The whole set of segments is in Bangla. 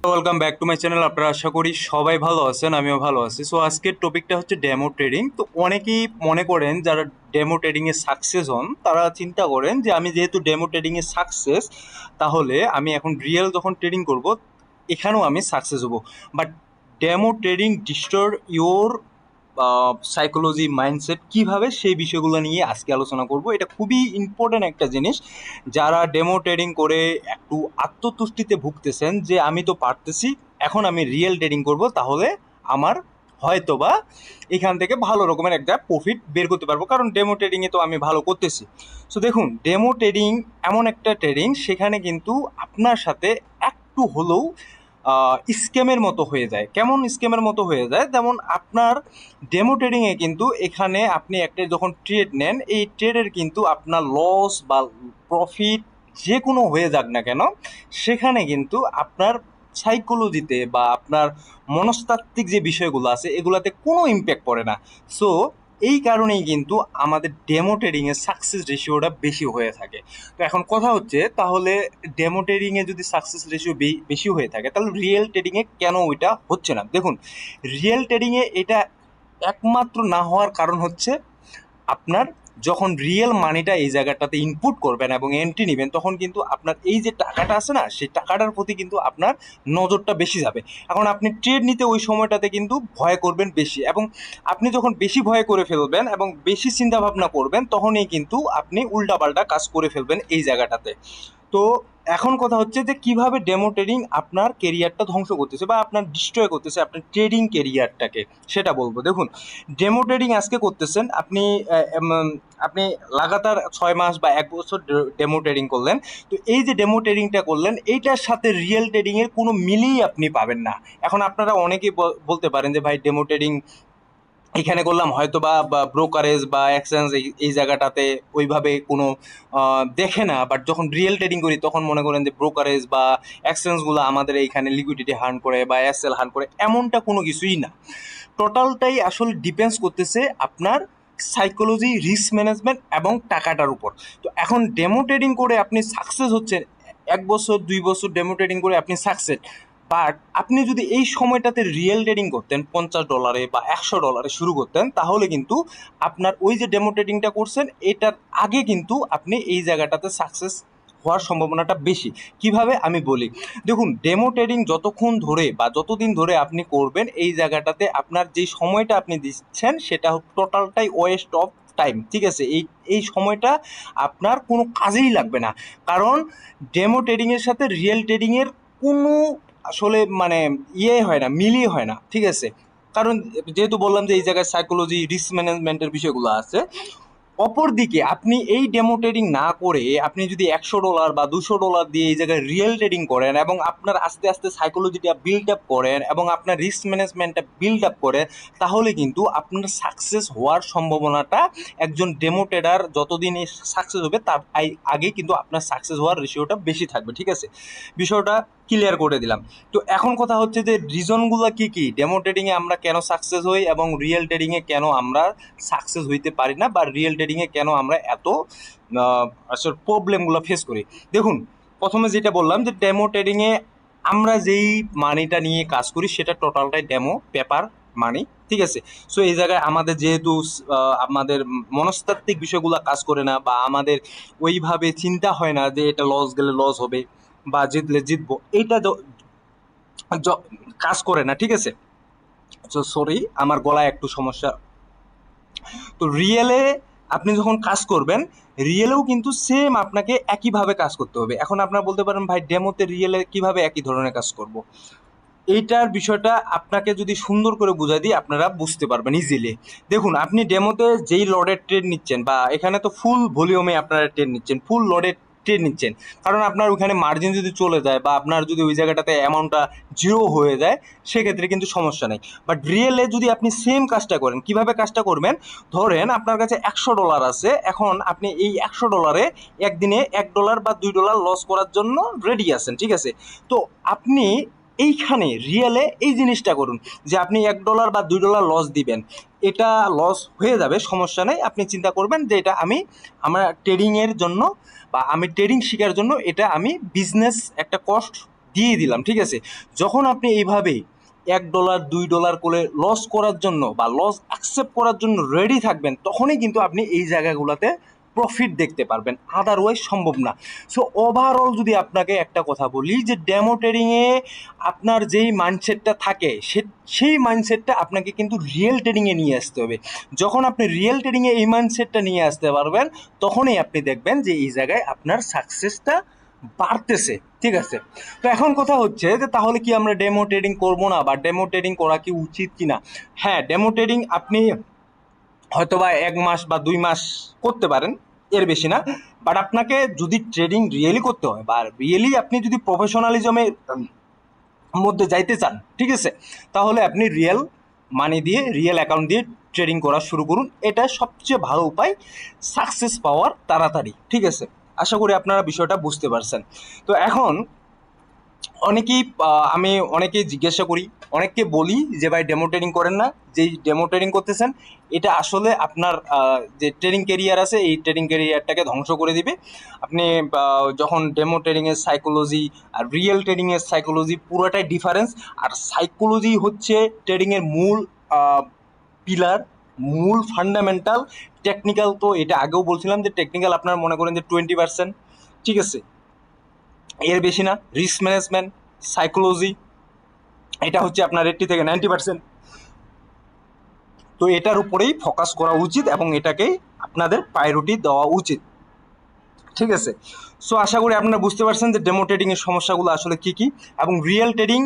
Welcome back to my channel. আপনারা আশা করি সবাই ভালো আছেন, আমিও ভালো আছি। সো আজকের টপিকটা হচ্ছে ডেমো ট্রেডিং। তো অনেকেই মনে করেন যারা ডেমো ট্রেডিংয়ে সাকসেস হন তারা চিন্তা করেন যে আমি যেহেতু ডেমো ট্রেডিংয়ে সাকসেস, তাহলে আমি এখন রিয়েল যখন ট্রেডিং করব এখানেও আমি সাকসেস হব। But demo trading destroy your psychology, mindset কিভাবে, সেই বিষয়গুলো নিয়ে আজকে আলোচনা করব। এটা খুবই ইম্পর্ট্যান্ট একটা জিনিস। যারা ডেমো ট্রেডিং করে একটু আত্মতুষ্টিতে ভুগতেছেন যে আমি তো পারতেছি, এখন আমি রিয়েল ট্রেডিং করব, তাহলে আমার হয়তোবা এখান থেকে ভালো রকমের একটা প্রফিট বের করতে পারবো, কারণ ডেমো ট্রেডিংয়ে তো আমি ভালো করতেছি। সো দেখুন, ডেমো ট্রেডিং এমন একটা ট্রেডিং, সেখানে কিন্তু আপনার সাথে একটু হলেও স্ক্যামের মতো হয়ে যায়। কেমন স্ক্যামের মতো হয়ে যায়? যেমন আপনার ডেমো ট্রেডিংয়ে কিন্তু এখানে আপনি একটা যখন ট্রেড নেন, এই ট্রেডের কিন্তু আপনার লস বা প্রফিট যে কোনো হয়ে যাক না কেন, সেখানে কিন্তু আপনার সাইকোলজিতে বা আপনার মনস্তাত্ত্বিক যে বিষয়গুলো আছে এগুলাতে কোনো ইম্প্যাক্ট পড়ে না। সো এই কারণেই কিন্তু আমাদের ডেমো ট্রেডিংয়ের সাকসেস রেশিওটা বেশি হয়ে থাকে। তো এখন কথা হচ্ছে, তাহলে ডেমো ট্রেডিংয়ে যদি সাকসেস রেশিও বেশি হয়ে থাকে, তাহলে রিয়েল ট্রেডিংয়ে কেন ওইটা হচ্ছে না? দেখুন, রিয়েল ট্রেডিংয়ে এটা একমাত্র না হওয়ার কারণ হচ্ছে আপনার যখন রিয়েল মানিটা এই জায়গাটাতে ইনপুট করবেন এবং এন্ট্রি নেবেন, তখন কিন্তু আপনার এই যে টাকাটা আছে না, সেই টাকাটার প্রতি কিন্তু আপনার নজরটা বেশি যাবে। এখন আপনি ট্রেড নিতে ওই সময়টাতে কিন্তু ভয় করবেন বেশি, এবং আপনি যখন বেশি ভয় করে ফেলবেন এবং বেশি চিন্তা ভাবনা করবেন, তখনই কিন্তু আপনি উল্টাপাল্টা কাজ করে ফেলবেন এই জায়গাটাতে। তো এখন কথা হচ্ছে যে কিভাবে ডেমো ট্রেডিং আপনার কেরিয়ারটা ধ্বংস করতেছে বা আপনার ডিস্ট্রয় করতেছে আপনার ট্রেডিং কেরিয়ারটাকে, সেটা বলবো। দেখুন, ডেমো ট্রেডিং আজকে করতেছেন আপনি, আপনি লাগাতার 6 মাস বা 1 বছর ডেমো ট্রেডিং করলেন। তো এই যে ডেমো ট্রেডিংটা করলেন, এইটার সাথে রিয়েল ট্রেডিংয়ের কোনো মিলই আপনি পাবেন না। এখন আপনারা অনেকেই বলতে পারেন যে ভাই, ডেমো ট্রেডিং এখানে করলাম হয়তো বা ব্রোকারেজ বা এক্সচেঞ্জ এই জায়গাটাতে ওইভাবে কোনো দেখে না, বাট যখন রিয়েল ট্রেডিং করি তখন মনে করেন যে ব্রোকারেজ বা এক্সচেঞ্জগুলো আমাদের এইখানে লিকুইডিটি হার্ন করে বা এসএল হার্ন করে, এমনটা কোনো কিছুই না। টোটালটাই আসলে ডিপেন্ডস করতেছে আপনার সাইকোলজি, রিস্ক ম্যানেজমেন্ট এবং টাকাটার উপর। তো এখন ডেমো ট্রেডিং করে আপনি সাকসেস হচ্ছেন, 1 বছর 2 বছর ডেমো ট্রেডিং করে আপনি সাকসেস। বাট আপনি যদি এই সময়টাতে রিয়েল ট্রেডিং করতেন, $50 বা $100 শুরু করতেন, তাহলে কিন্তু আপনার ওই যে ডেমো ট্রেডিংটা করছেন এটার আগে কিন্তু আপনি এই জায়গাটাতে সাকসেস হওয়ার সম্ভাবনাটা বেশি। কিভাবে আমি বলি, দেখুন, ডেমো ট্রেডিং যতক্ষণ ধরে বা যতদিন ধরে আপনি করবেন, এই জায়গাটাতে আপনার যে সময়টা আপনি দিচ্ছেন সেটা টোটালটাই ওয়েস্ট অফ টাইম। ঠিক আছে, এই এই সময়টা আপনার কোনো কাজেই লাগবে না, কারণ ডেমো ট্রেডিংয়ের সাথে রিয়েল ট্রেডিংয়ের কোনো আসলে মানে হয় না, মিলিয়ে হয় না। ঠিক আছে, কারণ যেহেতু বললাম যে এই জায়গায় সাইকোলজি, রিস্ক ম্যানেজমেন্টের বিষয়গুলো আছে। অপরদিকে আপনি এই ডেমো ট্রেডিং না করে আপনি যদি $100 বা $200 দিয়ে এই জায়গায় রিয়েল ট্রেডিং করেন এবং আপনার আস্তে আস্তে সাইকোলজিটা বিল্ড আপ করেন এবং আপনার রিস্ক ম্যানেজমেন্টটা বিল্ড আপ করেন, তাহলে কিন্তু আপনার সাকসেস হওয়ার সম্ভাবনাটা, একজন ডেমো ট্রেডার যতদিন সাকসেস হবে তার আগে কিন্তু আপনার সাকসেস হওয়ার রেশিওটা বেশি থাকবে। ঠিক আছে, বিষয়টা ক্লিয়ার করে দিলাম। তো এখন কথা হচ্ছে যে রিজনগুলো কি কি, ডেমো ট্রেডিংয়ে আমরা কেন সাকসেস হই এবং রিয়েল ট্রেডিংয়ে কেন আমরা সাকসেস হইতে পারি না, বা রিয়েল ট্রেডিংয়ে কেন আমরা এত আসলে প্রবলেমগুলো ফেস করি। দেখুন, প্রথমে যেটা বললাম যে ডেমো ট্রেডিংয়ে আমরা যেই মানিটা নিয়ে কাজ করি সেটা টোটালটাই ডেমো পেপার মানি। ঠিক আছে, সো এই জায়গায় আমাদের যেহেতু আমাদের মনস্তাত্ত্বিক বিষয়গুলো কাজ করে না, বা আমাদের ওইভাবে চিন্তা হয় না যে এটা লস গেলে লস হবে বা জিতলে জিতবো, এইটা কাজ করে না। ঠিক আছে, সো সরি, আমার গলায় একটু সমস্যা। তো রিয়েলে আপনি যখন কাজ করবেন, রিয়েলেও কিন্তু সেম আপনাকে একইভাবে কাজ করতে হবে। এখন আপনারা বলতে পারেন ভাই, ডেমোতে রিয়েলে কিভাবে একই ধরনের কাজ করব? এইটার বিষয়টা আপনাকে যদি সুন্দর করে বুঝাই দিই, আপনারা বুঝতে পারবেন ইজিলি। দেখুন, আপনি ডেমোতে যেই লডের ট্রেড নিচ্ছেন, বা এখানে তো ফুল ভলিউমে আপনারা ট্রেড নিচ্ছেন, ফুল লডের ট্রেড নিচ্ছেন, কারণ আপনার ওইখানে মার্জিন যদি চলে যায় বা আপনার যদি ওই জায়গাটাতে অ্যামাউন্টটা জিরো হয়ে যায়, সেক্ষেত্রে কিন্তু সমস্যা নেই। বাট রিয়েলে যদি আপনি সেম কাজটা করেন, কিভাবে কাজটা করবেন? ধরেন আপনার কাছে $100 আছে, এখন আপনি এই $100 একদিনে $1 বা $2 লস করার জন্য রেডি আছেন। ঠিক আছে, তো আপনি এইখানে রিয়েলে এই জিনিসটা করুন যে আপনি $1 বা $2 লস দিবেন। এটা লস হয়ে যাবে, সমস্যা নেই। আপনি চিন্তা করবেন যে এটা আমি আমার ট্রেডিংয়ের জন্য বা আমি ট্রেডিং শেখার জন্য এটা আমি বিজনেস একটা কস্ট দিয়ে দিলাম, ঠিক আছে। যখন আপনি এইভাবে $1 $2 করে লস করার জন্য বা লস অ্যাকসেপ্ট করার জন্য রেডি থাকবেন, তখনই কিন্তু আপনি এই জায়গাগুলোতে প্রফিট দেখতে পারবেন, আদারওয়াইজ সম্ভব না। সো ওভারঅল যদি আপনাকে একটা কথা বলি যে ডেমো ট্রেডিংয়ে আপনার যেই মাইন্ডসেটটা থাকে সেই মাইন্ডসেটটা আপনাকে কিন্তু রিয়েল ট্রেডিংয়ে নিয়ে আসতে হবে। যখন আপনি রিয়েল ট্রেডিংয়ে এই মাইন্ডসেটটা নিয়ে আসতে পারবেন, তখনই আপনি দেখবেন যে এই জায়গায় আপনার সাকসেসটা বাড়তেছে, ঠিক আছে। তো এখন কথা হচ্ছে যে তাহলে কি আমরা ডেমো ট্রেডিং করবো না, বা ডেমো ট্রেডিং করা কি উচিত কিনা? হ্যাঁ, ডেমো ট্রেডিং আপনি হয়তোবা 1 মাস বা 2 মাস করতে পারেন, এর বেশি না। বাট আপনাকে যদি ট্রেডিং রিয়েলি করতে হয় বা রিয়েলি আপনি যদি প্রফেশনালিজমের মধ্যে যাইতে চান, ঠিক আছে, তাহলে আপনি রিয়েল মানি দিয়ে, রিয়েল অ্যাকাউন্ট দিয়ে ট্রেডিং করা শুরু করুন। এটা সবচেয়ে ভালো উপায় সাকসেস পাওয়ার তাড়াতাড়ি, ঠিক আছে। আশা করি আপনারা বিষয়টা বুঝতে পারছেন। তো এখন অনেকেই আমি অনেকেই জিজ্ঞাসা করি, অনেককে বলি যে ভাই ডেমো ট্রেডিং করেন না, যেই ডেমো ট্রেডিং করতেছেন এটা আসলে আপনার যে ট্রেডিং ক্যারিয়ার আছে এই ট্রেডিং ক্যারিয়ারটাকে ধ্বংস করে দিবে। আপনি যখন ডেমো ট্রেডিংয়ের সাইকোলজি আর রিয়েল ট্রেডিংয়ের সাইকোলজি পুরোটাই ডিফারেন্স। আর সাইকোলজি হচ্ছে ট্রেডিংয়ের মূল পিলার, মূল ফান্ডামেন্টাল। টেকনিক্যাল তো এটা আগেও বলছিলাম যে টেকনিক্যাল আপনার মনে করেন যে 20%, ঠিক আছে, এর বেশি না। রিস্ক ম্যানেজমেন্ট, সাইকোলজি, এটা হচ্ছে আপনার 80 থেকে 90%। তো এটার উপরেই ফোকাস করা উচিত এবং এটাকেই আপনাদের প্রায়োরিটি দেওয়া উচিত, ঠিক আছে। সো আশা করি আপনারা বুঝতে পারছেন যে ডেমো ট্রেডিংয়ের সমস্যাগুলো আসলে কী কী। এবং রিয়েল ট্রেডিং,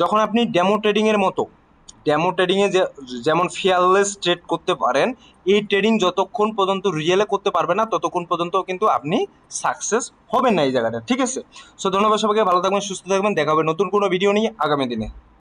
যখন আপনি ডেমো ট্রেডিংয়ের মতো, ডেমো ট্রেডিংয়ে যেমন ফিয়ারলেস ট্রেড করতে পারেন, এই ট্রেডিং যতক্ষণ পর্যন্ত রিয়েলে করতে পারবে না ততক্ষণ পর্যন্ত কিন্তু আপনি সাকসেস হবেন না এই জায়গাটা, ঠিক আছে। সো ধন্যবাদ সবাইকে, ভালো থাকবেন, সুস্থ থাকবেন, দেখা হবে নতুন কোনো ভিডিও নিয়ে আগামী দিনে।